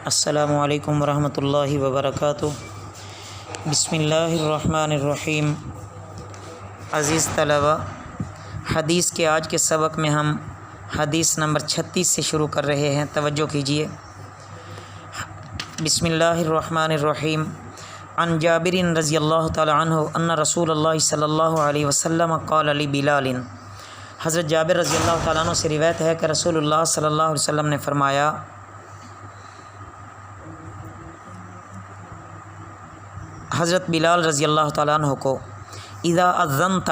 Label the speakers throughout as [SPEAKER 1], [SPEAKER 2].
[SPEAKER 1] السلام علیکم ورحمۃ اللہ وبرکاتہ۔ بسم اللہ الرحمن الرحیم۔ عزیز طلبہ، حدیث کے آج کے سبق میں ہم حدیث نمبر 36 سے شروع کر رہے ہیں، توجہ کیجیے۔ بسم اللہ الرحمن الرحیم۔ عن جابر رضی اللہ تعالی عنہ ان رسول اللہ صلی اللہ علیہ وسلم قال لبلال۔ حضرت جابر رضی اللہ تعالیٰ عنہ سے روایت ہے کہ رسول اللہ صلی اللہ علیہ وسلم نے فرمایا، حضرت بلال رضی اللہ تعالیٰ عنہ کو، اذا اذنت،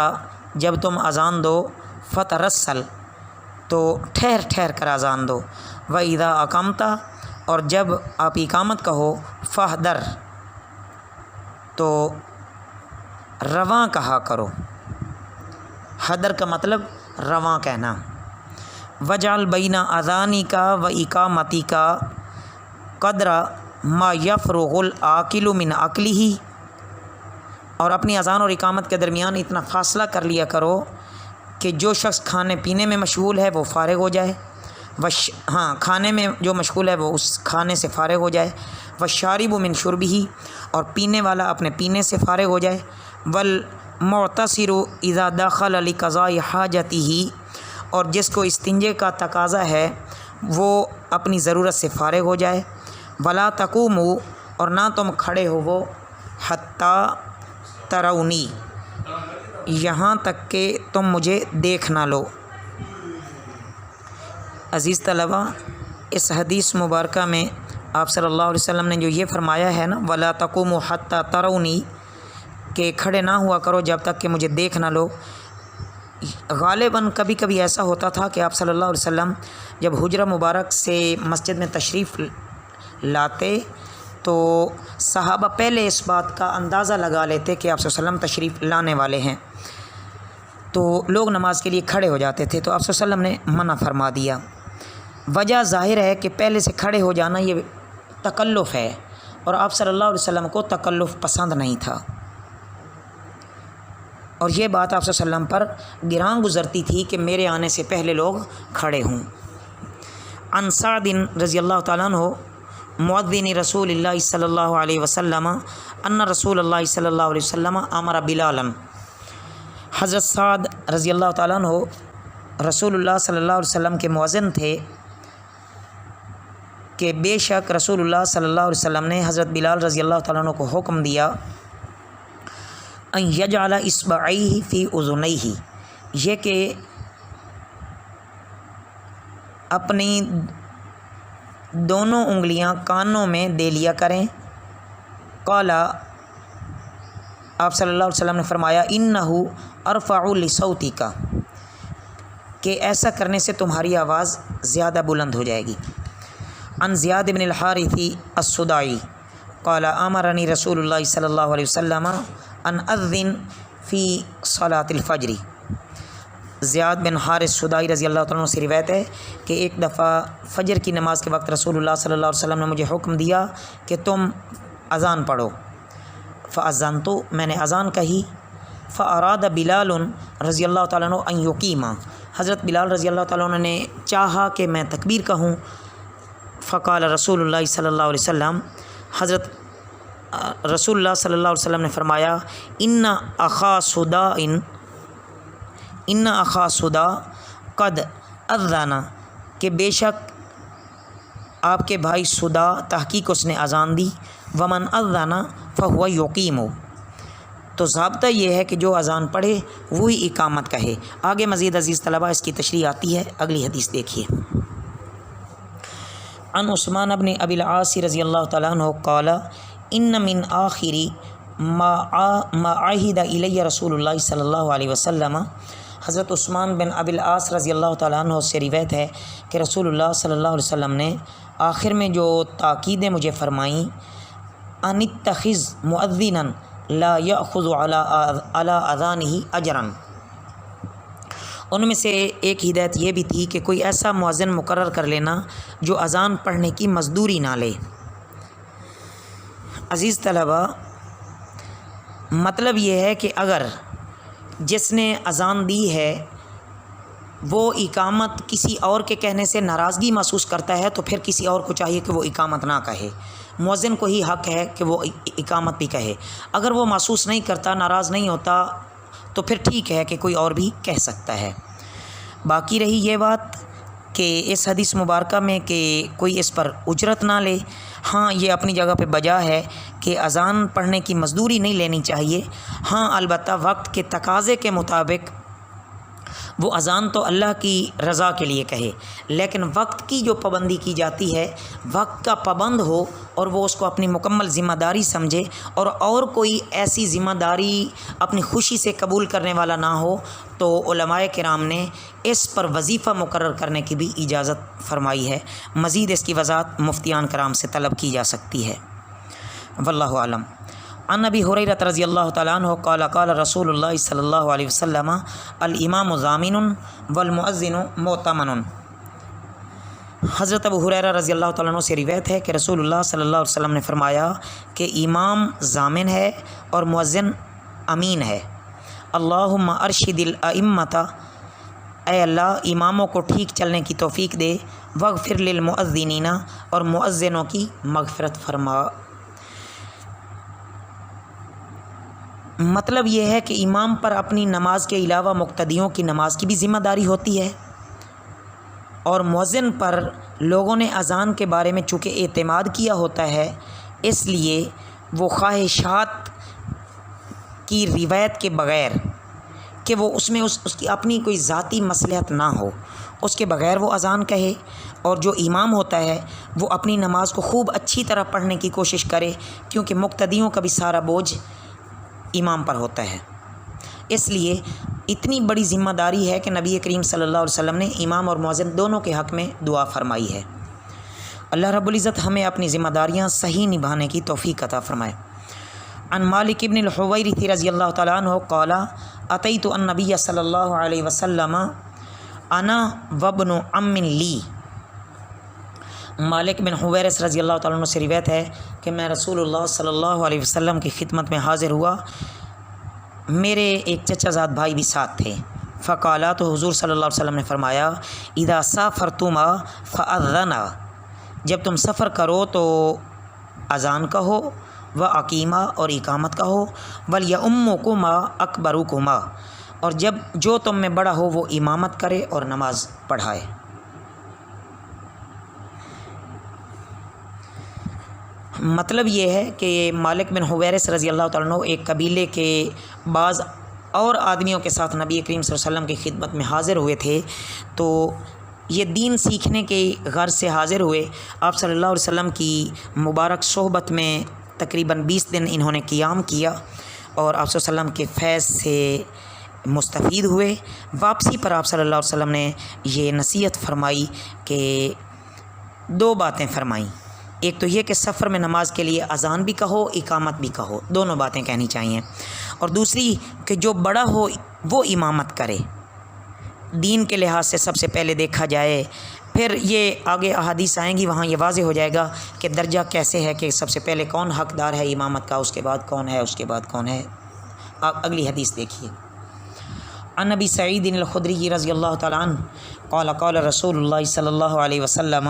[SPEAKER 1] جب تم اذان دو، فترسل، تو ٹھہر ٹھہر کر اذان دو، و اذا اقامت، اور جب آپ اقامت کہو، فاحذر، تو رواں کہا کرو۔ حدر کا مطلب رواں کہنا۔ وجعل بین اذانی کا و اقامتی کا قدر ما یفرغ العاقل من عقلہ، اور اپنی اذان اور اقامت کے درمیان اتنا فاصلہ کر لیا کرو کہ جو شخص کھانے پینے میں مشغول ہے وہ فارغ ہو جائے، کھانے میں جو مشغول ہے وہ اس کھانے سے فارغ ہو جائے، والشارب من شربہ، اور پینے والا اپنے پینے سے فارغ ہو جائے، والمعتصر اذا دخل لقضاء حاجتہ، اور جس کو استنجے کا تقاضا ہے وہ اپنی ضرورت سے فارغ ہو جائے، ولا تقوموا، اور نہ تم کھڑے ہو وہ، حتیٰ ترونی، یہاں تک کہ تم مجھے دیکھ نہ لو۔ عزیز طلبہ، اس حدیث مبارکہ میں آپ صلی اللہ علیہ وسلم نے جو یہ فرمایا ہے نا، ولا تقوموا حتیٰ ترونی، کہ کھڑے نہ ہوا کرو جب تک کہ مجھے دیکھ نہ لو، غالباً کبھی کبھی ایسا ہوتا تھا کہ آپ صلی اللہ علیہ وسلم جب حجرہ مبارک سے مسجد میں تشریف لاتے تو صحابہ پہلے اس بات کا اندازہ لگا لیتے کہ آپ صلی اللہ علیہ وسلم تشریف لانے والے ہیں، تو لوگ نماز کے لیے کھڑے ہو جاتے تھے، تو آپ صلی اللہ علیہ وسلم نے منع فرما دیا۔ وجہ ظاہر ہے کہ پہلے سے کھڑے ہو جانا یہ تکلف ہے، اور آپ صلی اللہ علیہ وسلم کو تکلف پسند نہیں تھا، اور یہ بات آپ صلی اللہ علیہ وسلم پر گراں گزرتی تھی کہ میرے آنے سے پہلے لوگ کھڑے ہوں۔ عن سعد رضی اللہ تعالیٰ عنہ مؤذن رسول اللہ صلی اللہ علیہ وسلم ان رسول اللہ صلی اللہ علیہ وسلم امر بلالا۔ حضرت سعد رضی اللہ تعالیٰ عنہ رسول اللہ صلی اللہ علیہ وسلم کے مؤذن تھے کہ بے شک رسول اللہ صلی اللہ علیہ وسلم نے حضرت بلال رضی اللہ تعالیٰ عنہ کو حکم دیا، ان یجعل اصبعیہ فی اذنیہ، یہ کہ اپنی دونوں انگلیاں کانوں میں دے لیا کریں۔ قال، آپ صلی اللہ علیہ وسلم نے فرمایا، انہ ارفع لصوتک، کہ ایسا کرنے سے تمہاری آواز زیادہ بلند ہو جائے گی۔ عن زیاد بن الحارث السدائی قال امرنی رسول اللہ صلی اللہ علیہ وسلم ان اذن فی صلاۃ الفجر۔ زیاد بن حارث سدائی رضی اللہ تعالیٰ عنہ سے روایت ہے کہ ایک دفعہ فجر کی نماز کے وقت رسول اللہ صلی اللہ علیہ وسلم نے مجھے حکم دیا کہ تم اذان پڑھو، فاذنت، میں نے اذان کہی، فاراد بلال رضی اللہ تعالیٰ عنہ ان یقیم، حضرت بلال رضی اللہ تعالیٰ عنہ نے چاہا کہ میں تکبیر کہوں، فقال رسول اللہ صلی اللہ علیہ وسلم، حضرت رسول اللہ صلی اللہ علیہ وسلم نے فرمایا، ان اخا صدا قد اذن، کہ بے شک آپ کے بھائی صدا تحقیق اس نے اذان دی، ومن اذن فہو یقیم، تو ضابطہ یہ ہے کہ جو اذان پڑھے وہی اقامت کہے۔ آگے مزید عزیز طلبہ اس کی تشریح آتی ہے، اگلی حدیث دیکھیے۔ عن عثمان بن ابی العاص رضی اللہ تعالیٰ عنہ قال ان من آخر ما عہد الی رسول اللہ صلی اللہ علیہ وسلم، حضرت عثمان بن ابی العاص رضی اللہ تعالیٰ عنہ سے روایت ہے کہ رسول اللہ صلی اللہ علیہ وسلم نے آخر میں جو تاکیدیں مجھے فرمائیں، ان اتخذ مؤذنا لا یأخذ علی اذانہ اجرا، ان میں سے ایک ہدایت یہ بھی تھی کہ کوئی ایسا مؤذن مقرر کر لینا جو اذان پڑھنے کی مزدوری نہ لے۔ عزیز طلبہ، مطلب یہ ہے کہ اگر جس نے اذان دی ہے وہ اقامت کسی اور کے کہنے سے ناراضگی محسوس کرتا ہے تو پھر کسی اور کو چاہیے کہ وہ اقامت نہ کہے، مؤذن کو ہی حق ہے کہ وہ اقامت بھی کہے۔ اگر وہ محسوس نہیں کرتا، ناراض نہیں ہوتا، تو پھر ٹھیک ہے کہ کوئی اور بھی کہہ سکتا ہے۔ باقی رہی یہ بات کہ اس حدیث مبارکہ میں کہ کوئی اس پر اجرت نہ لے، ہاں یہ اپنی جگہ پہ بجا ہے کہ اذان پڑھنے کی مزدوری نہیں لینی چاہیے، ہاں البتہ وقت کے تقاضے کے مطابق وہ اذان تو اللہ کی رضا کے لیے کہے، لیکن وقت کی جو پابندی کی جاتی ہے، وقت کا پابند ہو اور وہ اس کو اپنی مکمل ذمہ داری سمجھے، اور کوئی ایسی ذمہ داری اپنی خوشی سے قبول کرنے والا نہ ہو، تو علماء کرام نے اس پر وظیفہ مقرر کرنے کی بھی اجازت فرمائی ہے۔ مزید اس کی وضاحت مفتیان کرام سے طلب کی جا سکتی ہے، واللہ اعلم۔ عن ابی ہریرہ رضی اللہ تعالیٰ عنہ قال قال رسول اللہ صلی اللہ علیہ وسلم الامام ضامن والمؤذن مؤتمن۔ حضرت ابو ہریرہ رضی اللہ تعالیٰ عنہ سے روایت ہے کہ رسول اللہ صلی اللہ علیہ وسلم نے فرمایا کہ امام ضامن ہے اور مؤذن امین ہے۔ اللہم ارشد الائمۃ، اے اللہ اماموں کو ٹھیک چلنے کی توفیق دے، واغفر للمؤذنین، اور مؤذنوں کی مغفرت فرما۔ مطلب یہ ہے کہ امام پر اپنی نماز کے علاوہ مقتدیوں کی نماز کی بھی ذمہ داری ہوتی ہے، اور مؤذن پر لوگوں نے اذان کے بارے میں چونکہ اعتماد کیا ہوتا ہے، اس لیے وہ خواہشات کی روایت کے بغیر کہ وہ اس میں اس کی اپنی کوئی ذاتی مصلحت نہ ہو، اس کے بغیر وہ اذان کہے، اور جو امام ہوتا ہے وہ اپنی نماز کو خوب اچھی طرح پڑھنے کی کوشش کرے، کیونکہ مقتدیوں کا بھی سارا بوجھ امام پر ہوتا ہے۔ اس لیے اتنی بڑی ذمہ داری ہے کہ نبی کریم صلی اللہ علیہ وسلم نے امام اور مؤذن دونوں کے حق میں دعا فرمائی ہے۔ اللہ رب العزت ہمیں اپنی ذمہ داریاں صحیح نبھانے کی توفیق عطا فرمائے۔ عن مالک بن الحویرث رضی اللہ تعالیٰ عنہ قال اتیت النبی صلی اللہ علیہ وسلم انا وابن عم لی۔ مالک بن حویرث رضی اللہ تعالیٰ عنہ سے روایت ہے کہ میں رسول اللہ صلی اللہ علیہ وسلم کی خدمت میں حاضر ہوا، میرے ایک چچا زاد بھائی بھی ساتھ تھے۔ فقالا، تو حضور صلی اللہ علیہ وسلم نے فرمایا اذا سافرتما فاذنا، جب تم سفر کرو تو اذان کہو، و اقیما، اور اقامت کہو، ولیؤمکما اکبرکما، اور جو تم میں بڑا ہو وہ امامت کرے اور نماز پڑھائے۔ مطلب یہ ہے کہ مالک بن حویرث رضی اللہ تعالیٰ عنہ ایک قبیلے کے بعض اور آدمیوں کے ساتھ نبی کریم صلی اللہ علیہ وسلم کی خدمت میں حاضر ہوئے تھے، تو یہ دین سیکھنے کے غرض سے حاضر ہوئے۔ آپ صلی اللہ علیہ وسلم کی مبارک صحبت میں تقریباً 20 دن انہوں نے قیام کیا، اور آپ صلی اللہ علیہ وسلم کے فیض سے مستفید ہوئے۔ واپسی پر آپ صلی اللہ علیہ وسلم نے یہ نصیحت فرمائی کہ 2 باتیں فرمائیں، ایک تو یہ کہ سفر میں نماز کے لیے اذان بھی کہو، اقامت بھی کہو، دونوں باتیں کہنی چاہیے، اور دوسری کہ جو بڑا ہو وہ امامت کرے، دین کے لحاظ سے سب سے پہلے دیکھا جائے، پھر یہ آگے احادیث آئیں گی وہاں یہ واضح ہو جائے گا کہ درجہ کیسے ہے کہ سب سے پہلے کون حقدار ہے امامت کا، اس کے بعد کون ہے، اس کے بعد کون ہے۔ اگلی حدیث دیکھیے۔ عن ابی سعید الخدری رضی اللہ تعالیٰ عنہ قال قال رسول اللہ صلی اللہ علیہ وسلم،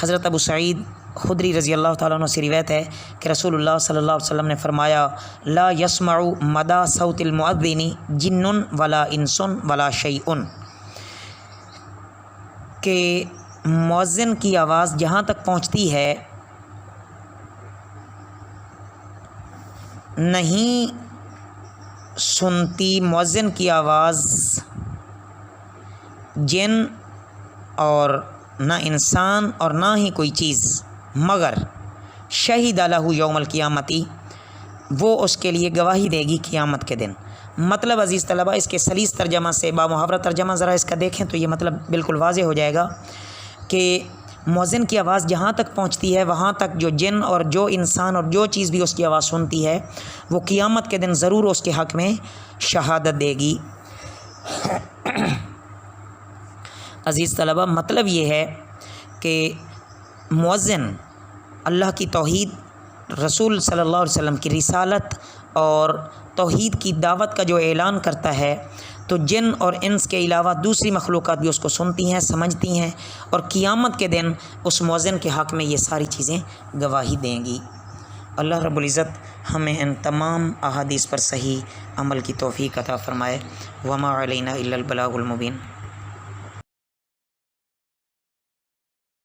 [SPEAKER 1] حضرت ابو سعید خدری رضی اللہ تعالیٰ عنہ سے روایت ہے کہ رسول اللہ صلی اللہ علیہ وسلم نے فرمایا لا یسمع مدى صوت المؤذن جن ولا انس ولا شیء، کہ مؤذن کی آواز جہاں تک پہنچتی ہے نہیں سنتی مؤذن کی آواز جن اور نہ انسان اور نہ ہی کوئی چیز، مگر شہید لہ یوم القیامتی، وہ اس کے لیے گواہی دے گی قیامت کے دن۔ مطلب عزیز طلبہ اس کے سلیس ترجمہ سے بامحاورہ ترجمہ ذرا اس کا دیکھیں تو یہ مطلب بالکل واضح ہو جائے گا کہ مؤذن کی آواز جہاں تک پہنچتی ہے وہاں تک جو جن اور جو انسان اور جو چیز بھی اس کی آواز سنتی ہے وہ قیامت کے دن ضرور اس کے حق میں شہادت دے گی۔ عزیز طلبہ مطلب یہ ہے کہ مؤذن اللہ کی توحید، رسول صلی اللہ علیہ وسلم کی رسالت اور توحید کی دعوت کا جو اعلان کرتا ہے، تو جن اور انس کے علاوہ دوسری مخلوقات بھی اس کو سنتی ہیں، سمجھتی ہیں، اور قیامت کے دن اس مؤذن کے حق میں یہ ساری چیزیں گواہی دیں گی۔ اللہ رب العزت ہمیں ان تمام احادیث پر صحیح عمل کی توفیق عطا فرمائے۔ وما علینا الا البلاغ المبین۔